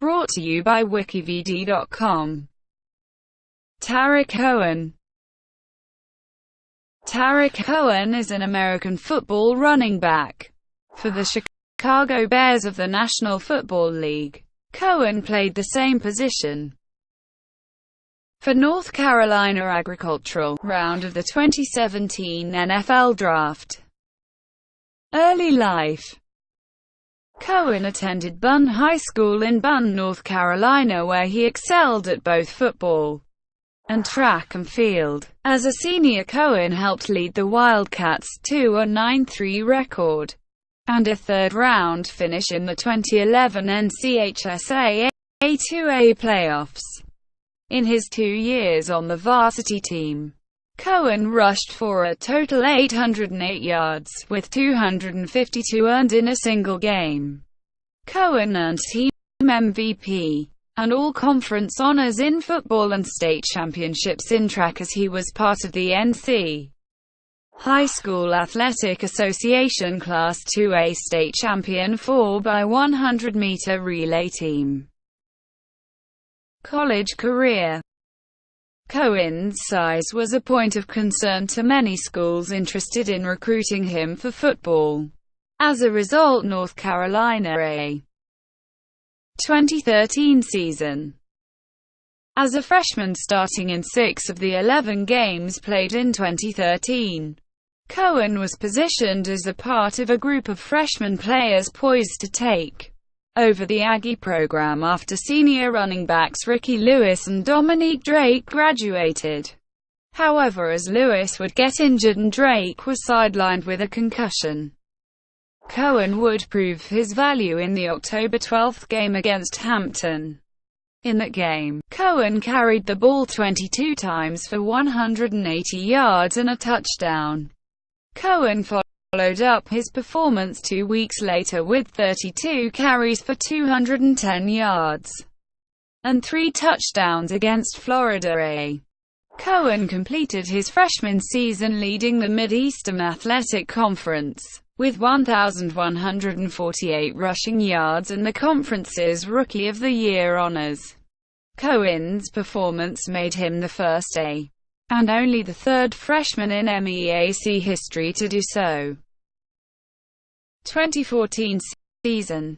Brought to you by WikiVidi.com. Tarik Cohen. Tarik Cohen is an American football running back for the Chicago Bears of the National Football League. Cohen played the same position for North Carolina Agricultural round of the 2017 NFL Draft. Early life. Cohen attended Bunn High School in Bunn, North Carolina, where he excelled at both football and track and field. As a senior, Cohen helped lead the Wildcats to a 9-3 record and a third-round finish in the 2011 NCHSA A2A playoffs. In his 2 years on the varsity team, Cohen rushed for a total 808 yards, with 252 earned in a single game. Cohen earned team MVP and all-conference honors in football and state championships in track, as he was part of the NC High School Athletic Association Class 2A state champion 4x100-meter relay team. College career. Cohen's size was a point of concern to many schools interested in recruiting him for football. As a result, North Carolina A. 2013 season. As a freshman starting in 6 of the 11 games played in 2013, Cohen was positioned as a part of a group of freshman players poised to take over the Aggie program after senior running backs Ricky Lewis and Dominique Drake graduated. However, as Lewis would get injured and Drake was sidelined with a concussion, Cohen would prove his value in the October 12 game against Hampton. In that game, Cohen carried the ball 22 times for 180 yards and a touchdown. Cohen followed up his performance 2 weeks later with 32 carries for 210 yards and 3 touchdowns against Florida A. Cohen completed his freshman season leading the Mid-Eastern Athletic Conference with 1,148 rushing yards and the conference's Rookie of the Year honors. Cohen's performance made him the first A. and only the third freshman in MEAC history to do so. 2014 season.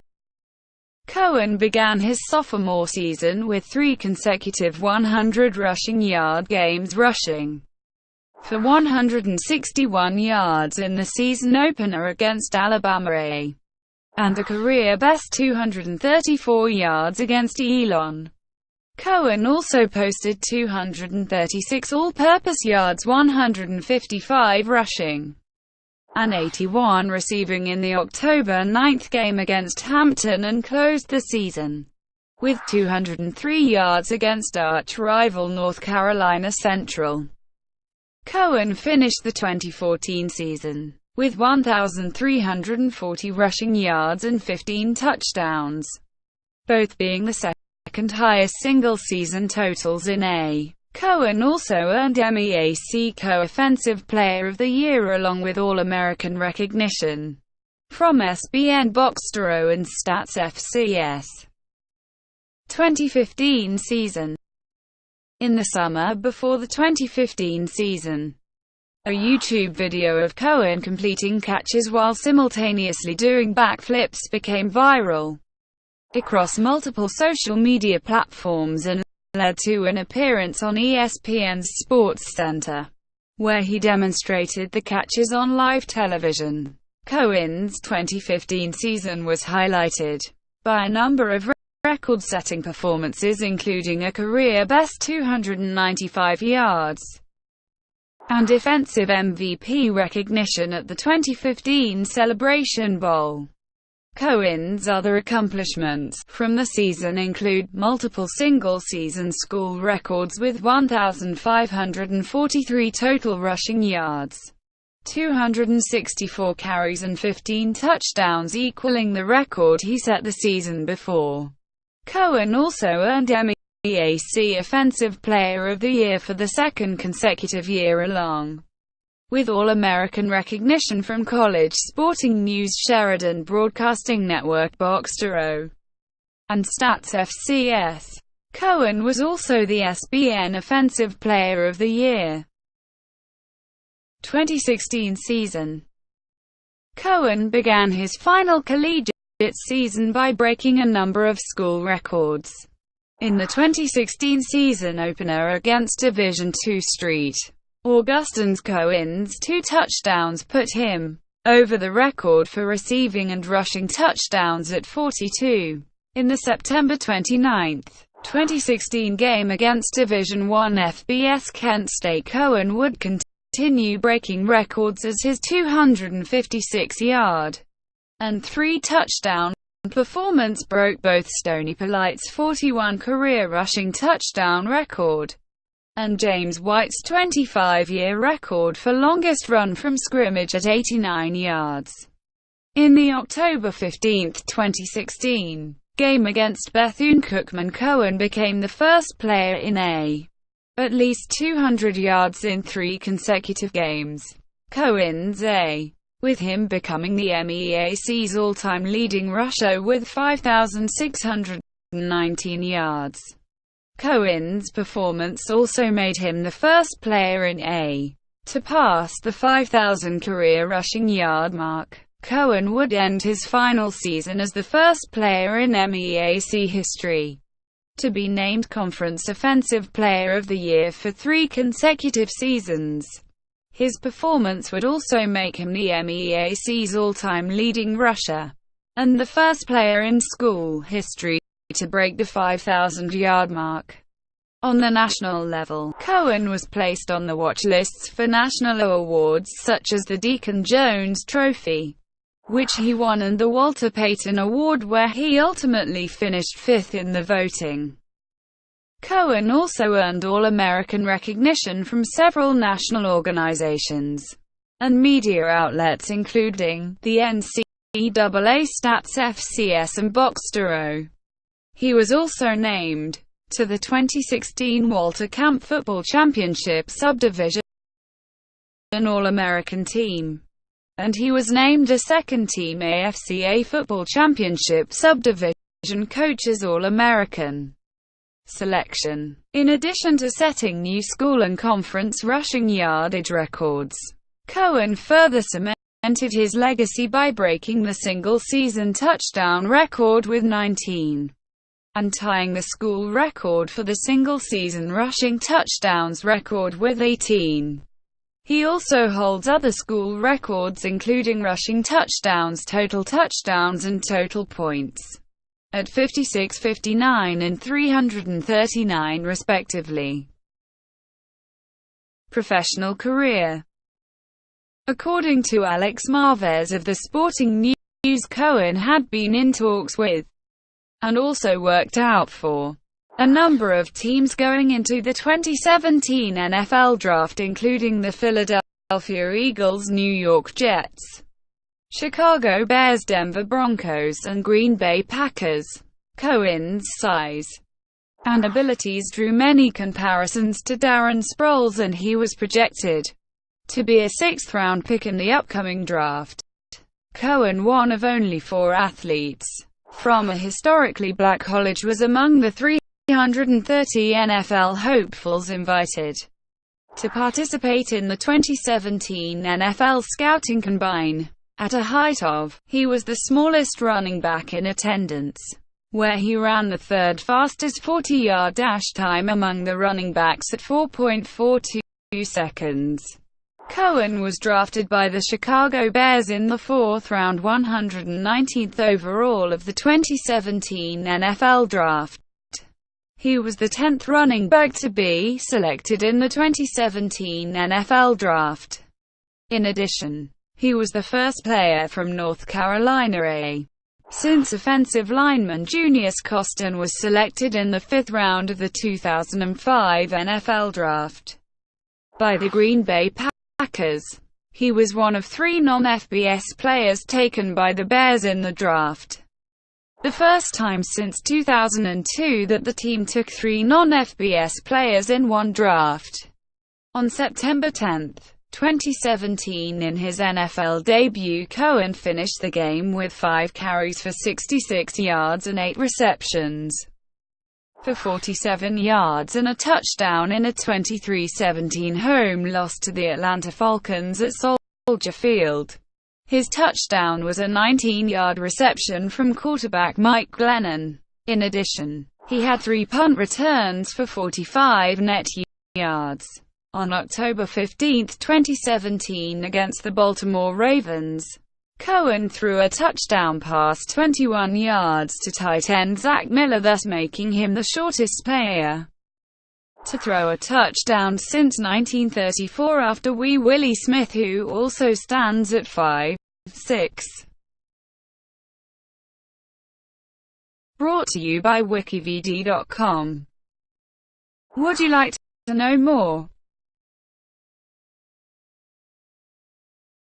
Cohen began his sophomore season with 3 consecutive 100 rushing yard games, rushing for 161 yards in the season opener against Alabama A, and a career-best 234 yards against Elon. Cohen also posted 236 all-purpose yards, 155 rushing, and 81 receiving in the October 9 game against Hampton, and closed the season with 203 yards against arch-rival North Carolina Central. Cohen finished the 2014 season with 1,340 rushing yards and 15 touchdowns, both being the second highest single-season totals in A. Cohen also earned MEAC Co-Offensive Player of the Year along with All-American recognition from SBN Boxtero and Stats FCS. 2015 season. In the summer before the 2015 season, a YouTube video of Cohen completing catches while simultaneously doing backflips became viral across multiple social media platforms and led to an appearance on ESPN's SportsCenter, where he demonstrated the catches on live television. Cohen's 2015 season was highlighted by a number of record-setting performances, including a career-best 295 yards and defensive MVP recognition at the 2015 Celebration Bowl. Cohen's other accomplishments from the season include multiple single-season school records with 1,543 total rushing yards, 264 carries and 15 touchdowns, equaling the record he set the season before. Cohen also earned MEAC Offensive Player of the Year for the second consecutive year, along with All-American recognition from College Sporting News, Sheridan Broadcasting Network, Boxtero, and Stats FCS. Cohen was also the SBN Offensive Player of the Year. 2016 season. Cohen began his final collegiate season by breaking a number of school records. In the 2016 season opener against Division II St. Augustine's, Cohen's 2 touchdowns put him over the record for receiving and rushing touchdowns at 42. In the September 29, 2016 game against Division I FBS Kent State, Cohen would continue breaking records as his 256-yard and 3-touchdown performance broke both Stony Polite's 41 career rushing touchdown record and James White's 25-year record for longest run from scrimmage at 89 yards. In the October 15, 2016 game against Bethune-Cookman, Cohen became the first player in at least 200 yards in 3 consecutive games. Cohen's with him becoming the MEAC's all-time leading rusher with 5,619 yards. Cohen's performance also made him the first player in to pass the 5,000 career rushing yard mark. Cohen would end his final season as the first player in MEAC history to be named Conference Offensive Player of the Year for 3 consecutive seasons. His performance would also make him the MEAC's all-time leading rusher and the first player in school history to break the 5,000-yard mark. On the national level, Cohen was placed on the watch lists for national awards such as the Deacon Jones Trophy, which he won, and the Walter Payton Award, where he ultimately finished 5th in the voting. Cohen also earned All-American recognition from several national organizations and media outlets including the NCAA, Stats FCS, and Boxtero. He was also named to the 2016 Walter Camp Football Championship Subdivision All-American Team, and he was named a second-team AFCA Football Championship Subdivision Coaches All-American selection. In addition to setting new school and conference rushing yardage records, Cohen further cemented his legacy by breaking the single-season touchdown record with 19 and tying the school record for the single-season rushing touchdowns record with 18. He also holds other school records including rushing touchdowns, total touchdowns, and total points at 56, 59, and 339 respectively. Professional career. According to Alex Marvez of the Sporting News, Cohen had been in talks with and also worked out for a number of teams going into the 2017 NFL Draft, including the Philadelphia Eagles, New York Jets, Chicago Bears, Denver Broncos, and Green Bay Packers. Cohen's size and abilities drew many comparisons to Darren Sproles, and he was projected to be a 6th-round pick in the upcoming draft. Cohen, one of only 4 athletes from a historically black college, was among the 330 NFL hopefuls invited to participate in the 2017 NFL Scouting Combine. At a height of, he was the smallest running back in attendance, where he ran the 3rd fastest 40-yard dash time among the running backs at 4.42 seconds. Cohen was drafted by the Chicago Bears in the 4th round, 119th overall of the 2017 NFL Draft. He was the 10th running back to be selected in the 2017 NFL Draft. In addition, he was the first player from North Carolina since offensive lineman Junius Costin was selected in the 5th round of the 2005 NFL Draft by the Green Bay Packers. He was one of 3 non-FBS players taken by the Bears in the draft, the first time since 2002 that the team took 3 non-FBS players in one draft. On September 10, 2017. In his NFL debut, Cohen finished the game with 5 carries for 66 yards and 8 receptions for 47 yards and a touchdown in a 23-17 home loss to the Atlanta Falcons at Soldier Field. His touchdown was a 19-yard reception from quarterback Mike Glennon. In addition, he had 3 punt returns for 45 net yards. On October 15, 2017, against the Baltimore Ravens, Cohen threw a touchdown pass 21 yards to tight end Zach Miller, thus making him the shortest player to throw a touchdown since 1934, after Wee Willie Smith, who also stands at 5'6". Brought to you by WikiVidi.com. Would you like to know more?